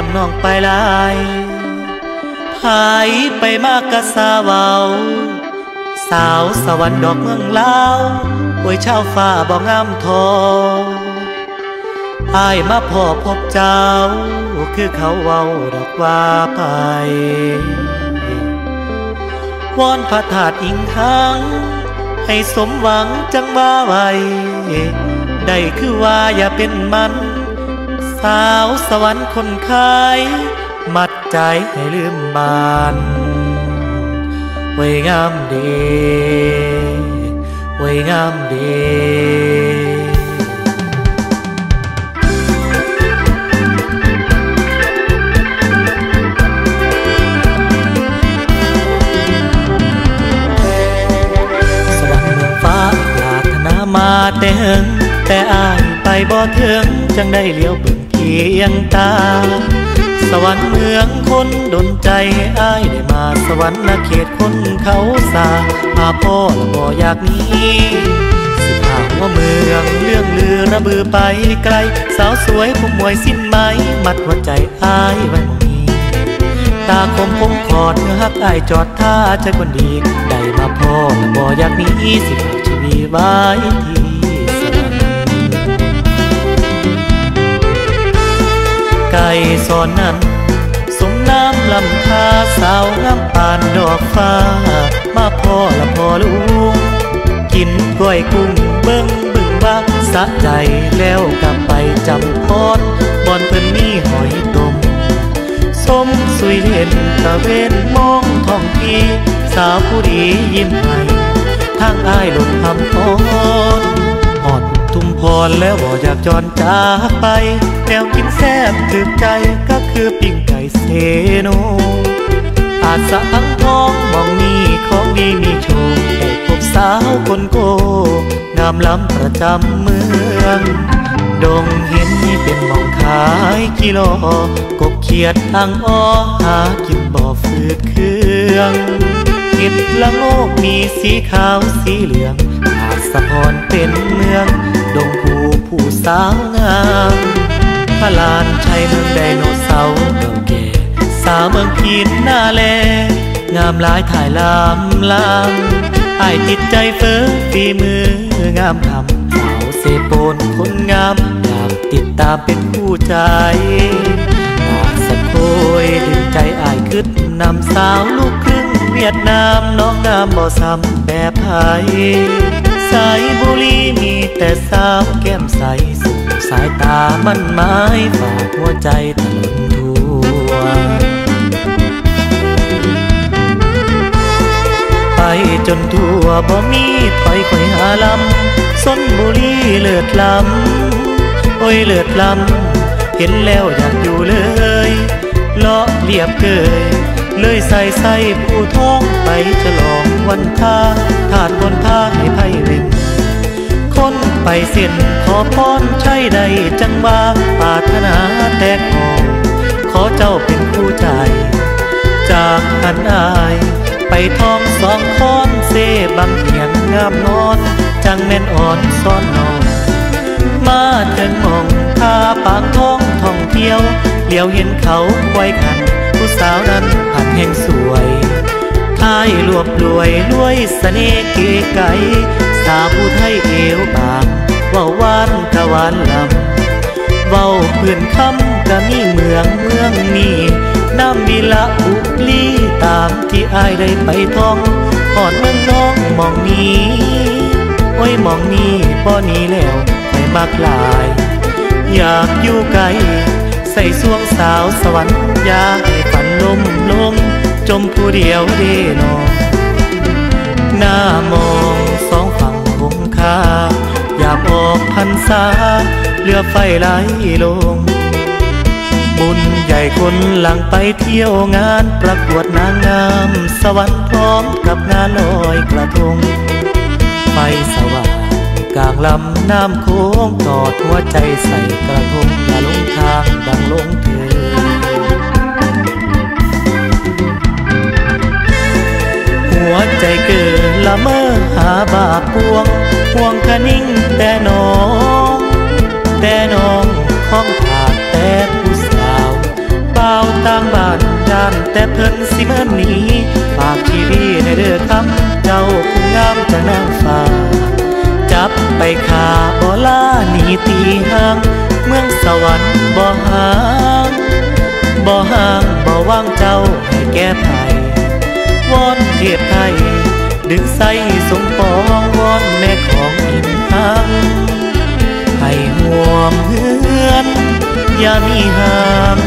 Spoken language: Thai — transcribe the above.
มน้องไปลายหายไปมากกะสาเว้าสาวสวรรค์ดอกเมืองลาวอวยชาวฟ้าบ่งามทออ้ายมาพ่อพบเจ้าคือเขาเว้าดอกว่าไปวอนพระธาตุอิงหังให้สมหวังจังว่าไว้ได้คือว่าอย่าเป็นมันสาวสวรรค์คนขายมัดใจให้ลืมบานไว้งามดีไว้งามดีมาแต่หึงแต่อ้ายไปบ่ถึงจังได้เลี้ยวเบิ่งเพียงตาสวรรค์เมืองคนดลใจให้อ้ายได้มาสวรรค์นาเขตคนเขาสามาพ่อและบ่อยากหนีสิพาว่าเมืองเรื่องลือระบือไปไกลสาวสวยผู้มวยสิ้นไหมมัดหัวใจอ้ายไว้มองนี้ตาคมผมขอดเนื้อฮักอ้ายจอดท่าใจคนดีได้มาพ่อและบ่อยากหนีสิพาชีวิตไว้ที่สวรรค์ไก่สอนนั้นสมน้ำลำคาสาวงามปานดอกฟ้ามาพ่อละพ่อลุงกินกล้วยกุ้งเบิ่งบึงว่าสะใจแล้วกลับไปจำพรบอนเพิ่นมีหอยต้มสมสุยเห็นตะเวนมองท้องที่สาวผู้ดียิ้มให้ทางอ้ายหลงคำพรหอดทุ่มพรแล้วบ่อยากจรจากไปแนวกินแซ่บถึกใจก็คือปิ้งไก่เซโนอาจสะอังทองมองนี่ของดีมีโชคได้พบสาวคนโกงามล้ำประจำเมืองดงเห็นนี่เป็นมองขายกิโลกบเขียดอังอ้อหากินบ่ฝืดเครื่องเห็ดละโงกมีสีขาวสีเหลืองอาจสะพรเป็นเมืองดงผู้สาวงามพระลานชัยเมืองไดโนเสาร์เก่าแก่สาวเมืองพีนหน้าแลงามหลายถ่ายลำอ้ายติดใจเฟ้อฝีมืองามทำสาวเสโปนคนงามอยากติดตามเป็นผู้ใจอาจสักโคยดึงใจอ้ายคึดนำสาวลูกครึ่งเวียดนามน้องงามบ่ซ้ำแบบไทยสายบุรีมีแต่สาวแก้มใสสุดสายตามันหมายฝากหัวใจถลนทั่วไปจนทั่วบ่มีถอยคอยหาลำส้นบุรีเลิศลำโอ้ยเลิศลำเห็นแล้วอยากอยู่เลยเลาะเรียบเกยเลยใส่ผู้ท้องไปฉลองวันท่าถาดบนท่าให้ไพ่เล่นคนไปเส้นขอพรใช่ใดจังว่าปรารถนาแต่ขอเจ้าเป็นผู้ใจจากหันอายไปทองสองคอนเซบังเหียงงามนอนจังแม่นอ่อนซ้อนนอนมาถึงมองท่าปางท้องท่องเที่ยวเลี้ยวเห็นเขาไว้ขันผู้สาวนั้นผัดแห่งสวยท้ายรวบรวยรวยเสน่ห์เก๋ไก่สาวผู้ไทยเอวบางเว้าหวานกะหวานลำเว้าเพื่อนคำกะมีเมืองนี้น้ำมีละอุกลีตามที่อ้ายได้ไปท่องหอดเมืองน้องมองนี้โอ้ยมองนี้ป้อนี้แล้วไม่มากลายอยากอยู่ไกลใส่สวงสาวสวรรค์อยากให้ฝันลมลงจมผู้เดียวเดนอหน้ามองสองฝั่งคงคาอยากออกพรรษาเรือไฟไหลลงบุญใหญ่คนหลังไปเที่ยวงานประกวดนางงามสวรรค์พร้อมกับงานลอยกระทงไฟสว่างกลางลำน้ำโค้งกอดหัวใจใส่กระทงอย่าลงทางดังลงเธอหัวใจเกิดละเมอหาบาปพวงห่วงคะนิ่งแต่น้องของขาดแต่ผู้สาว บ งามจากนางฟ้าจับไปขาบ่ล่าหนีตีห่างเมืองสวรรค์บ่ห่างบ่ห่างบ่วางเจ้าให้แก้ไขวอนเทพไทยดึงใส่สมปองวอนแม่ของอินทางให้ห่วมเฮือนอย่ามีห่าง